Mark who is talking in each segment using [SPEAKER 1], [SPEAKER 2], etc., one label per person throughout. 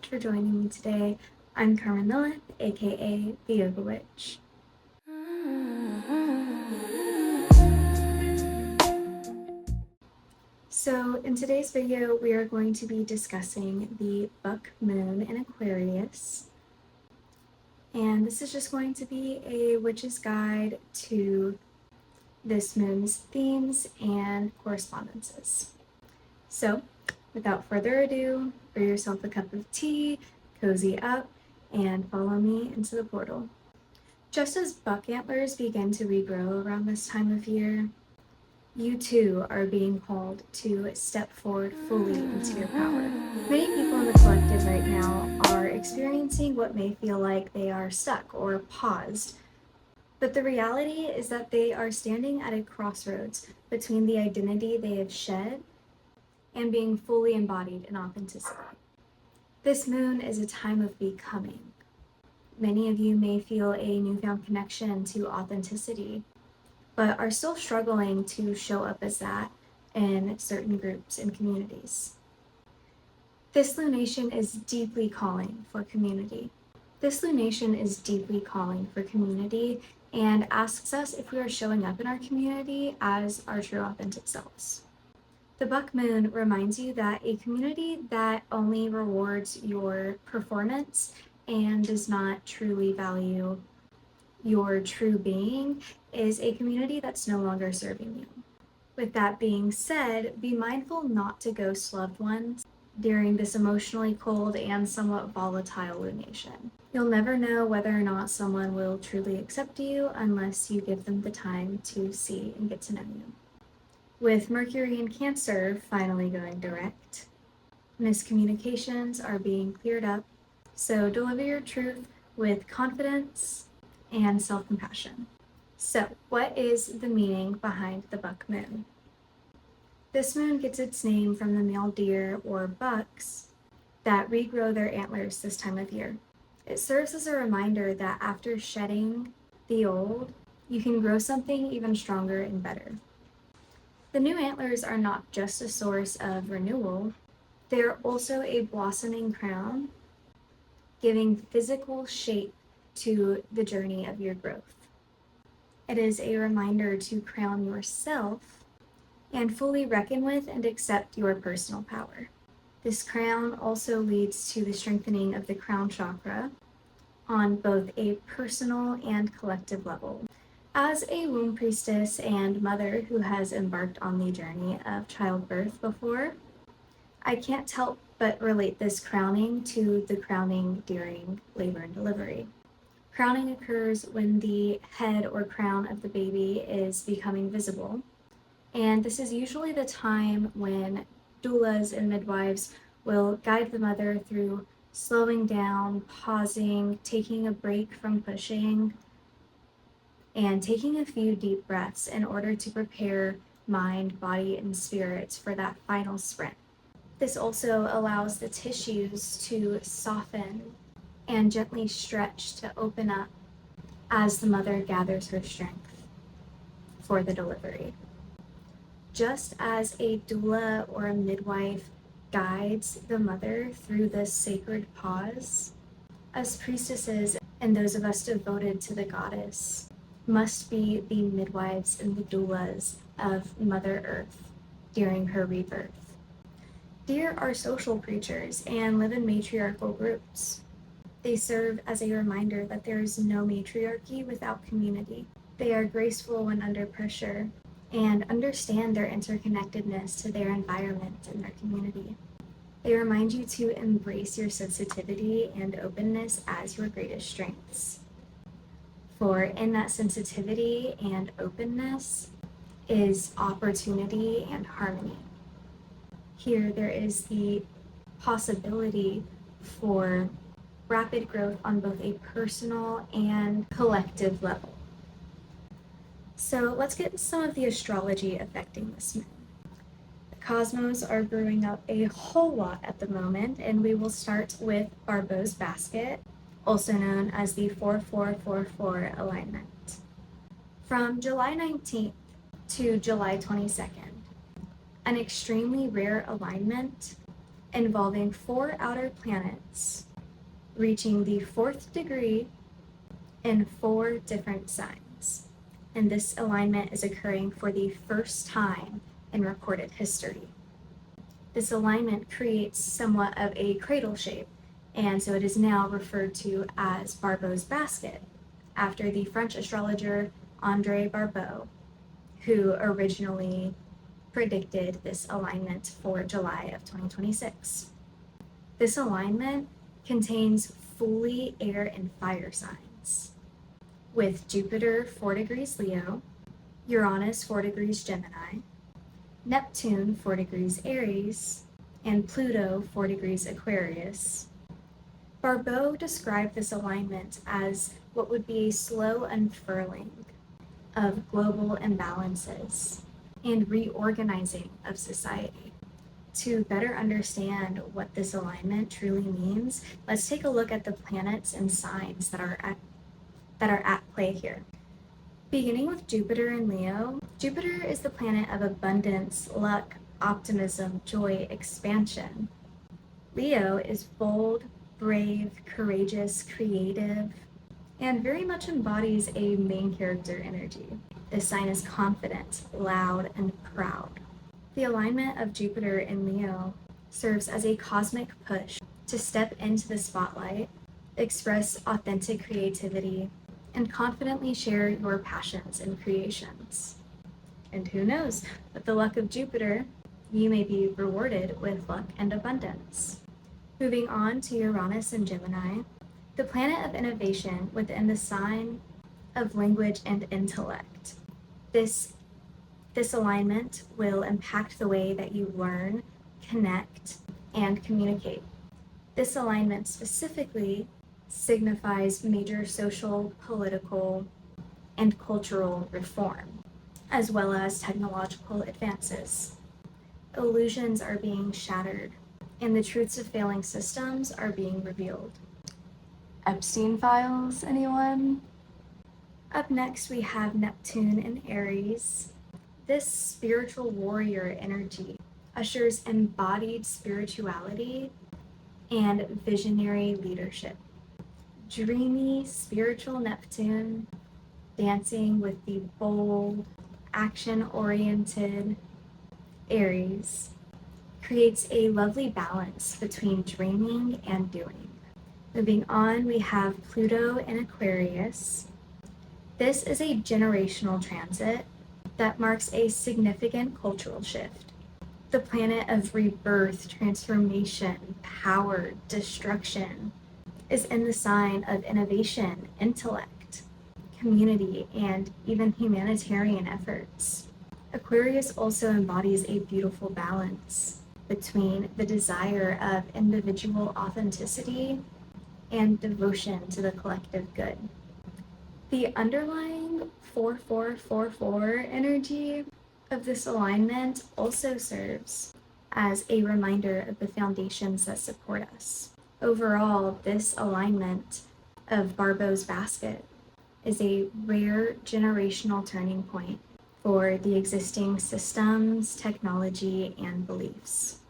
[SPEAKER 1] much for joining me today. I'm Carmen Lilith, aka the Yoga Witch. So in today's video, we are going to be discussing the Buck Moon in Aquarius. And this is just going to be a witch's guide to this moon's themes and correspondences. So without further ado, pour yourself a cup of tea, cozy up, and follow me into the portal. Just as buck antlers begin to regrow around this time of year, you too are being called to step forward fully into your power. Many people in the collective right now are experiencing what may feel like they are stuck or paused, but the reality is that they are standing at a crossroads between the identity they have shed and being fully embodied in authenticity. This moon is a time of becoming. Many of you may feel a newfound connection to authenticity, but are still struggling to show up as that in certain groups and communities. This lunation is deeply calling for community. And asks us if we are showing up in our community as our true authentic selves. The Buck Moon reminds you that a community that only rewards your performance and does not truly value your true being is a community that's no longer serving you. With that being said, be mindful not to ghost loved ones during this emotionally cold and somewhat volatile lunation. You'll never know whether or not someone will truly accept you unless you give them the time to see and get to know you. With Mercury in Cancer finally going direct, miscommunications are being cleared up, so deliver your truth with confidence and self-compassion. So, what is the meaning behind the Buck Moon? This moon gets its name from the male deer or bucks that regrow their antlers this time of year. It serves as a reminder that after shedding the old, you can grow something even stronger and better. The new antlers are not just a source of renewal, they are also a blossoming crown, giving physical shape to the journey of your growth. It is a reminder to crown yourself and fully reckon with and accept your personal power. This crown also leads to the strengthening of the crown chakra on both a personal and collective level. As a womb priestess and mother who has embarked on the journey of childbirth before, I can't help but relate this crowning to the crowning during labor and delivery. Crowning occurs when the head or crown of the baby is becoming visible, and this is usually the time when doulas and midwives will guide the mother through slowing down, pausing, taking a break from pushing, and taking a few deep breaths in order to prepare mind, body, and spirits for that final sprint. This also allows the tissues to soften and gently stretch to open up as the mother gathers her strength for the delivery. Just as a doula or a midwife guides the mother through this sacred pause, as priestesses and those of us devoted to the goddess must be the midwives and the doulas of Mother Earth during her rebirth. Deer are social creatures and live in matriarchal groups. They serve as a reminder that there is no matriarchy without community. They are graceful when under pressure and understand their interconnectedness to their environment and their community. They remind you to embrace your sensitivity and openness as your greatest strengths. For in that sensitivity and openness is opportunity and harmony. Here there is the possibility for rapid growth on both a personal and collective level. So let's get some of the astrology affecting this moon. The cosmos are brewing up a whole lot at the moment, and we will start with Barbeau's basket, also known as the 4444 alignment. From July 19th to July 22nd, an extremely rare alignment involving 4 outer planets reaching the 4th degree in 4 different signs. And this alignment is occurring for the first time in recorded history. This alignment creates somewhat of a cradle shape, and so it is now referred to as Barbeau's basket, after the French astrologer André Barbeau, who originally predicted this alignment for July of 2026. This alignment contains fully air and fire signs, with Jupiter 4 degrees Leo, Uranus 4 degrees Gemini, Neptune 4 degrees Aries, and Pluto 4 degrees Aquarius. Barbeau described this alignment as what would be a slow unfurling of global imbalances and reorganizing of society. To better understand what this alignment truly means, let's take a look at the planets and signs that are at play here. Beginning with Jupiter in Leo, Jupiter is the planet of abundance, luck, optimism, joy, expansion. Leo is bold, brave, courageous, creative, and very much embodies a main character energy. This sign is confident, loud, and proud. The alignment of Jupiter in Leo serves as a cosmic push to step into the spotlight, express authentic creativity, and confidently share your passions and creations. And who knows, with the luck of Jupiter, you may be rewarded with luck and abundance. Moving on to Uranus and Gemini, the planet of innovation within the sign of language and intellect. This alignment will impact the way that you learn, connect, and communicate. This alignment specifically signifies major social, political, and cultural reform, as well as technological advances. Illusions are being shattered, and the truths of failing systems are being revealed. Epstein files, anyone? Up next, we have Neptune in Aries. This spiritual warrior energy ushers embodied spirituality and visionary leadership. Dreamy, spiritual Neptune, dancing with the bold, action-oriented Aries, creates a lovely balance between dreaming and doing. Moving on, we have Pluto in Aquarius. This is a generational transit that marks a significant cultural shift. The planet of rebirth, transformation, power, destruction, is in the sign of innovation, intellect, community, and even humanitarian efforts. Aquarius also embodies a beautiful balance between the desire of individual authenticity and devotion to the collective good. The underlying 4444 energy of this alignment also serves as a reminder of the foundations that support us. Overall, this alignment of Barbeau's basket is a rare generational turning point for the existing systems, technology, and beliefs.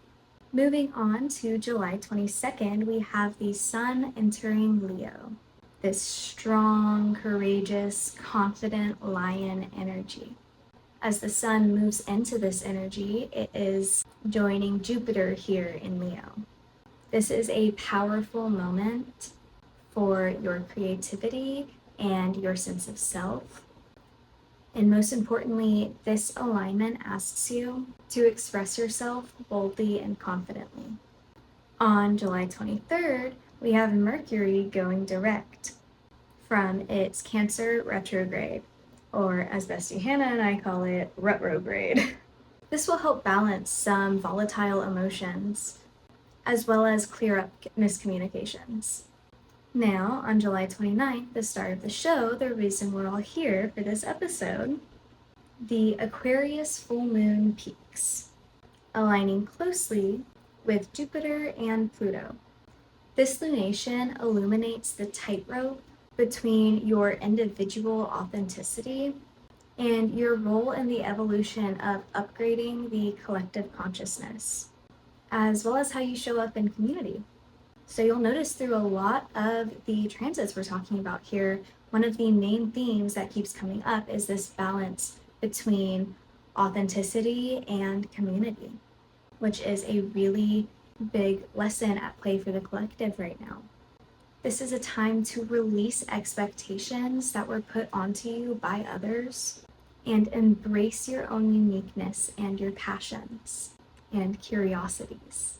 [SPEAKER 1] Moving on to July 22nd, we have the Sun entering Leo. This strong, courageous, confident lion energy. As the Sun moves into this energy, it is joining Jupiter here in Leo. This is a powerful moment for your creativity and your sense of self. And most importantly, this alignment asks you to express yourself boldly and confidently. On July 23rd, we have Mercury going direct from its Cancer retrograde, or as Bestie Hannah and I call it, retrograde. This will help balance some volatile emotions, as well as clear up miscommunications. Now, on July 29th, the start of the show, the reason we're all here for this episode, the Aquarius Full Moon peaks, aligning closely with Jupiter and Pluto. This lunation illuminates the tightrope between your individual authenticity and your role in the evolution of upgrading the collective consciousness. as well as how you show up in community. So you'll notice through a lot of the transits we're talking about here, one of the main themes that keeps coming up is this balance between authenticity and community, which is a really big lesson at play for the collective right now. This is a time to release expectations that were put onto you by others and embrace your own uniqueness and your passions and curiosities.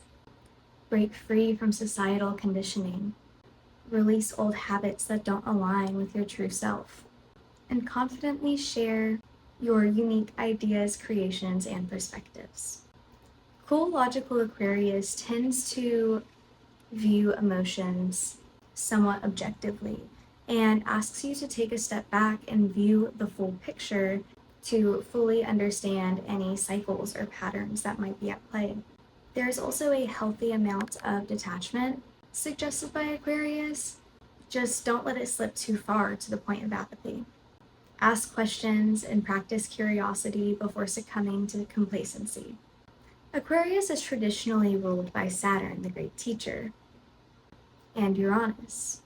[SPEAKER 1] Break free from societal conditioning. Release old habits that don't align with your true self, and confidently share your unique ideas, creations, and perspectives. Cool, logical Aquarius tends to view emotions somewhat objectively and asks you to take a step back and view the full picture to fully understand any cycles or patterns that might be at play. There is also a healthy amount of detachment suggested by Aquarius. Just don't let it slip too far to the point of apathy. Ask questions and practice curiosity before succumbing to complacency. Aquarius is traditionally ruled by Saturn, the great teacher, and Uranus.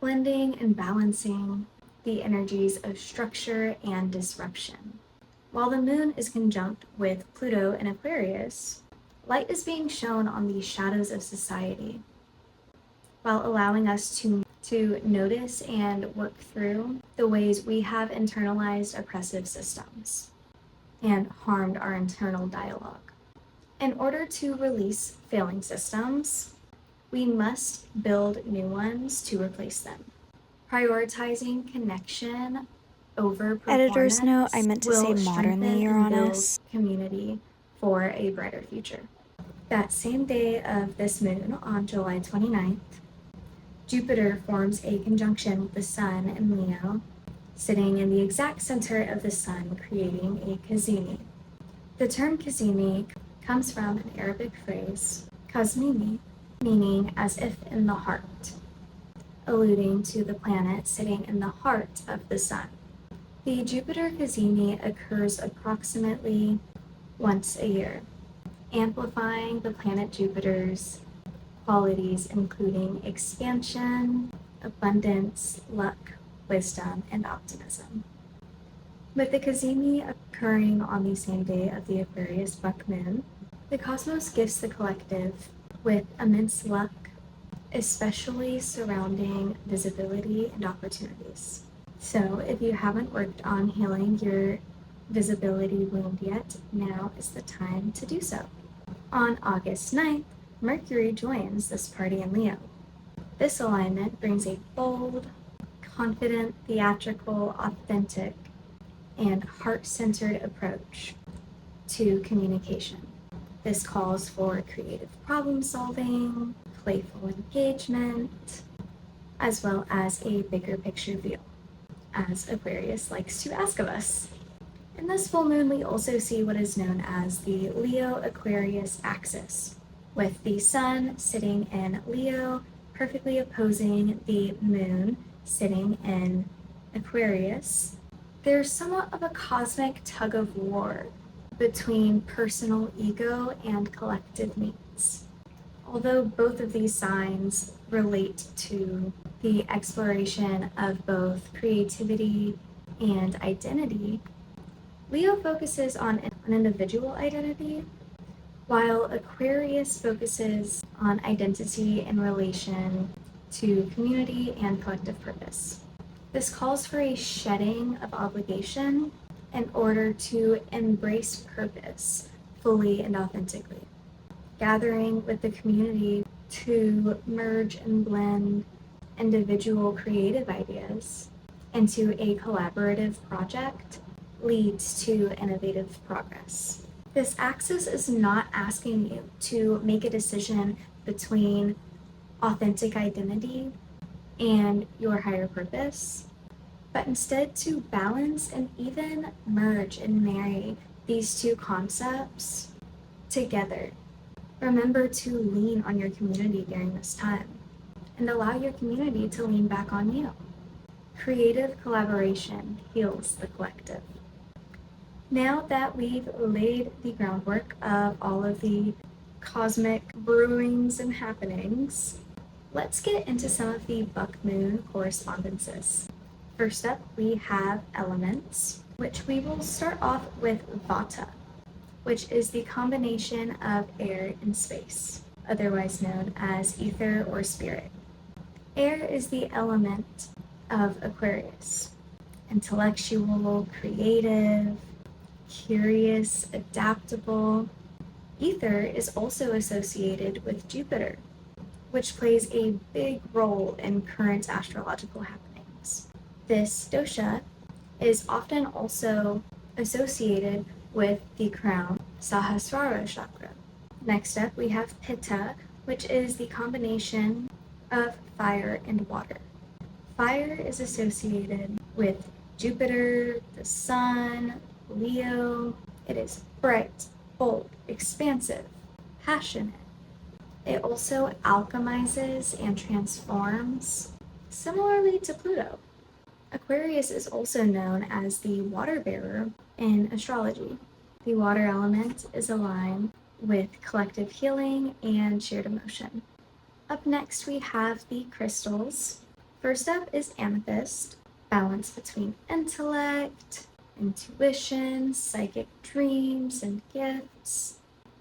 [SPEAKER 1] Blending and balancing the energies of structure and disruption. While the moon is conjunct with Pluto in Aquarius, light is being shown on the shadows of society, while allowing us to notice and work through the ways we have internalized oppressive systems and harmed our internal dialogue. In order to release failing systems, we must build new ones to replace them. Prioritizing connection over performance.
[SPEAKER 2] Editor's note, I meant to say modernly, Uranus.
[SPEAKER 1] Community for a brighter future. That same day of this moon, on July 29th, Jupiter forms a conjunction with the Sun in Leo, sitting in the exact center of the Sun, creating a kazimi. The term kazimi comes from an Arabic phrase, kazmimi, meaning as if in the heart, alluding to the planet sitting in the heart of the Sun. The Jupiter kazimi occurs approximately once a year, amplifying the planet Jupiter's qualities including expansion, abundance, luck, wisdom, and optimism. With the kazimi occurring on the same day of the Aquarius Buck Moon, the cosmos gifts the collective with immense luck, especially surrounding visibility and opportunities. So if you haven't worked on healing your visibility wound yet, now is the time to do so. On August 9th, Mercury joins this party in Leo. This alignment brings a bold, confident, theatrical, authentic, and heart-centered approach to communication. This calls for creative problem-solving, playful engagement, as well as a bigger picture view, as Aquarius likes to ask of us. In this full moon, we also see what is known as the Leo-Aquarius axis, with the Sun sitting in Leo, perfectly opposing the Moon sitting in Aquarius. There's somewhat of a cosmic tug of war between personal ego and collective needs. Although both of these signs relate to the exploration of both creativity and identity, Leo focuses on an individual identity, while Aquarius focuses on identity in relation to community and collective purpose. This calls for a shedding of obligation in order to embrace purpose fully and authentically, gathering with the community to merge and blend individual creative ideas into a collaborative project leads to innovative progress. This axis is not asking you to make a decision between authentic identity and your higher purpose, but instead to balance and even merge and marry these two concepts together. Remember to lean on your community during this time and allow your community to lean back on you. Creative collaboration heals the collective. Now that we've laid the groundwork of all of the cosmic brewings and happenings, let's get into some of the Buck Moon correspondences. First up, we have elements, which we will start off with Vata, which is the combination of air and space, otherwise known as ether or spirit. Air is the element of Aquarius, intellectual, creative, curious, adaptable. Ether is also associated with Jupiter, which plays a big role in current astrological happenings. This dosha is often also associated with the crown Sahasrara chakra. Next up, we have Pitta, which is the combination of fire and water. Fire is associated with Jupiter, the sun, Leo. It is bright, bold, expansive, passionate. It also alchemizes and transforms, similarly to Pluto. Aquarius is also known as the water bearer in astrology. The water element is aligned with collective healing and shared emotion. Up next, we have the crystals. First up is amethyst, balance between intellect, intuition, psychic dreams and gifts,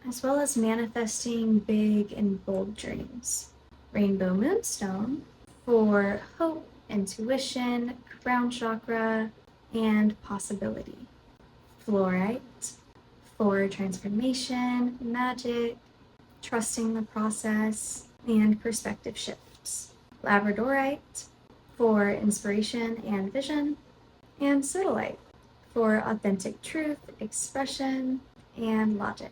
[SPEAKER 1] as well as manifesting big and bold dreams. Rainbow moonstone for hope, intuition, crown chakra, and possibility. Fluorite for transformation, magic, trusting the process, and perspective shifts. Labradorite for inspiration and vision, and sodalite for authentic truth, expression, and logic.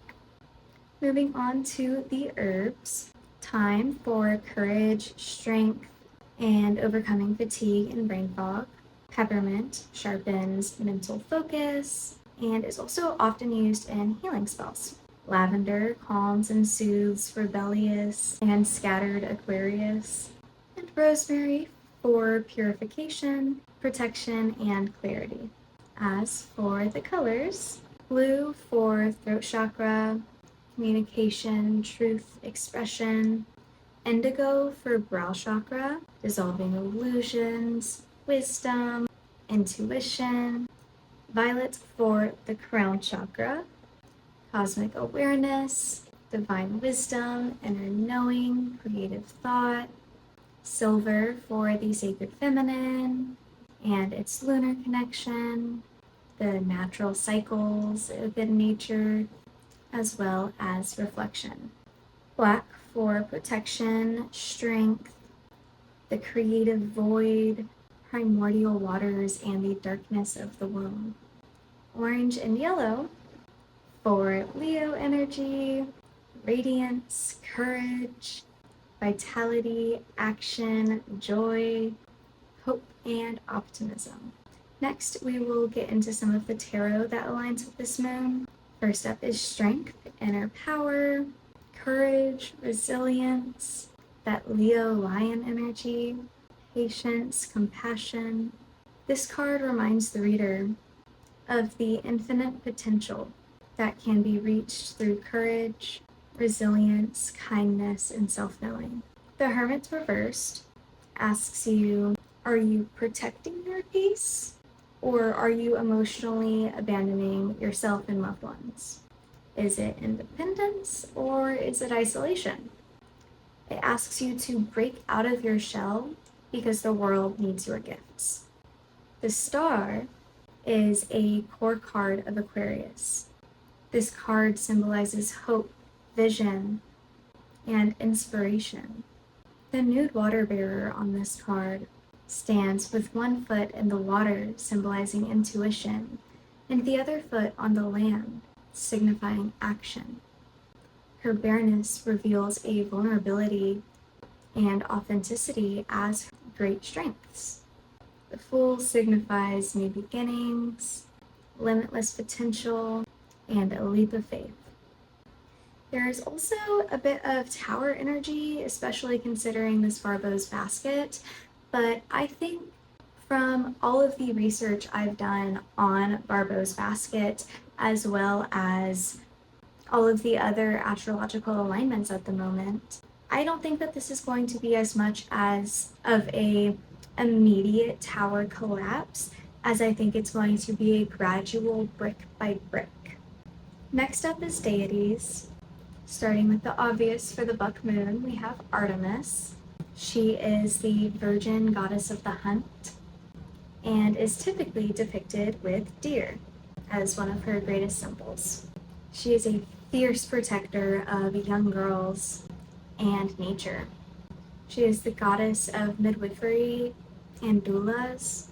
[SPEAKER 1] Moving on to the herbs, thyme for courage, strength, and overcoming fatigue and brain fog. Peppermint sharpens mental focus and is also often used in healing spells. Lavender calms and soothes rebellious and scattered Aquarius. And rosemary for purification, protection, and clarity. As for the colors, blue for throat chakra, communication, truth, expression. Indigo for brow chakra, dissolving illusions, wisdom, intuition. Violet for the crown chakra, cosmic awareness, divine wisdom, inner knowing, creative thought. Silver for the sacred feminine and its lunar connection, the natural cycles within nature, as well as reflection. Black for protection, strength, the creative void, primordial waters, and the darkness of the womb. Orange and yellow for Leo energy, radiance, courage, vitality, action, joy, hope, and optimism. Next, we will get into some of the tarot that aligns with this moon. First up is strength, inner power, courage, resilience, that Leo lion energy, patience, compassion. This card reminds the reader of the infinite potential that can be reached through courage, resilience, kindness, and self-knowing. The Hermit reversed asks you, are you protecting your peace? Or are you emotionally abandoning yourself and loved ones? Is it independence or is it isolation? It asks you to break out of your shell because the world needs your gifts. The Star is a core card of Aquarius. This card symbolizes hope, vision, and inspiration. The nude water bearer on this card stands with one foot in the water, symbolizing intuition, and the other foot on the land, signifying action. Her bareness reveals a vulnerability and authenticity as great strengths. The Fool signifies new beginnings, limitless potential, and a leap of faith. There is also a bit of tower energy, especially considering this Varbo's basket, but I think from all of the research I've done on Varbo's basket, as well as all of the other astrological alignments at the moment. I don't think that this is going to be as much as of a immediate tower collapse as I think it's going to be a gradual brick by brick. Next up is deities. Starting with the obvious for the Buck Moon, we have Artemis. She is the virgin goddess of the hunt and is typically depicted with deer as one of her greatest symbols. She is a fierce protector of young girls and nature. She is the goddess of midwifery and doulas,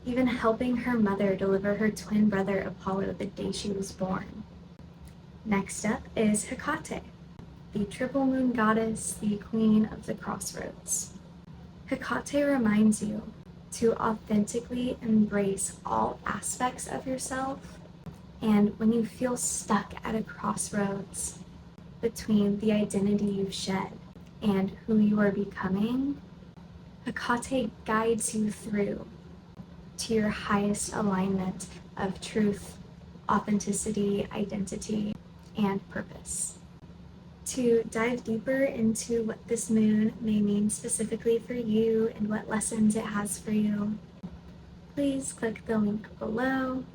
[SPEAKER 1] even helping her mother deliver her twin brother Apollo the day she was born. Next up is Hecate, the triple moon goddess, the queen of the crossroads. Hecate reminds you to authentically embrace all aspects of yourself, and when you feel stuck at a crossroads between the identity you've shed and who you are becoming, Hecate guides you through to your highest alignment of truth, authenticity, identity, and purpose. To dive deeper into what this moon may mean specifically for you and what lessons it has for you, please click the link below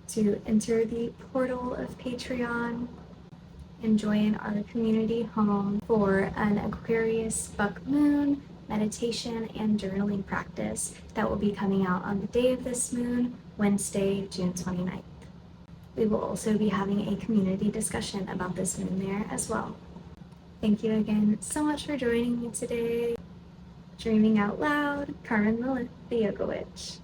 [SPEAKER 1] to enter the portal of Patreon and join our community home for an Aquarius Buck Moon meditation and journaling practice that will be coming out on the day of this moon, Wednesday, June 29th. We will also be having a community discussion about this moon there as well. Thank you again so much for joining me today. Dreaming out loud, Carmen, Lilith, the Yoga Witch.